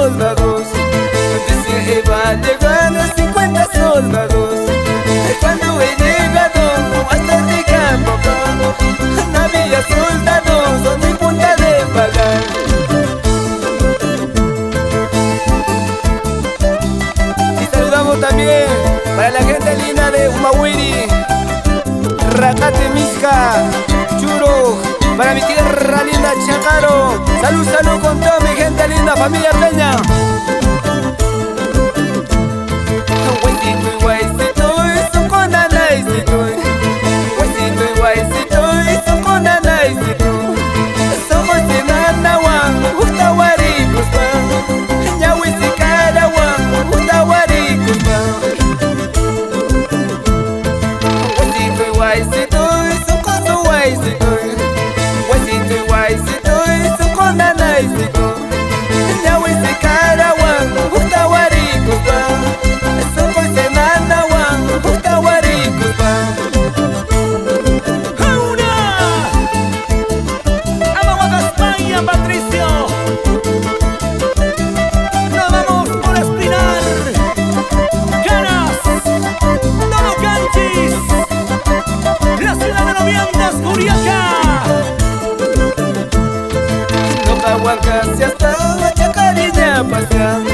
soldados. Dice Eva llegan 50 soldados. Cuando he llegado hasta el campo, no había soldados ni punta de bala. Y saludamos también para la gente linda de Humahuiri, Racate, Misca, Churo, para mi tierra linda Chacaro. Salud, salud con toda mi gente linda, familia Peña. No Cahuancas y hasta Chacarilla pasean.